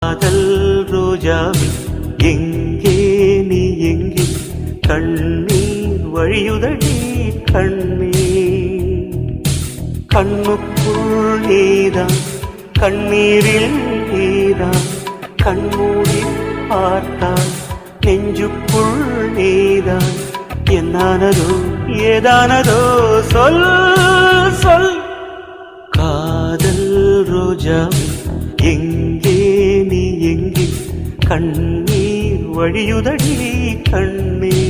காதல் ரோஜாவே எங்கே நீ எங்கே கண்ணீர் வழியுதடி கண்ணீர் கண்ணுக்குள் நீதான் கண்ணீரில் நீதான் கண்மூடி பார்த்தால் நெஞ்சுக்குள் நீதான் என்னானதோ ஏதானதோ சொல் சொல் காதல் ரோஜாவே எங்கே நீ எங்கே கண்ணீர் வழியுதடி கண்ணீர்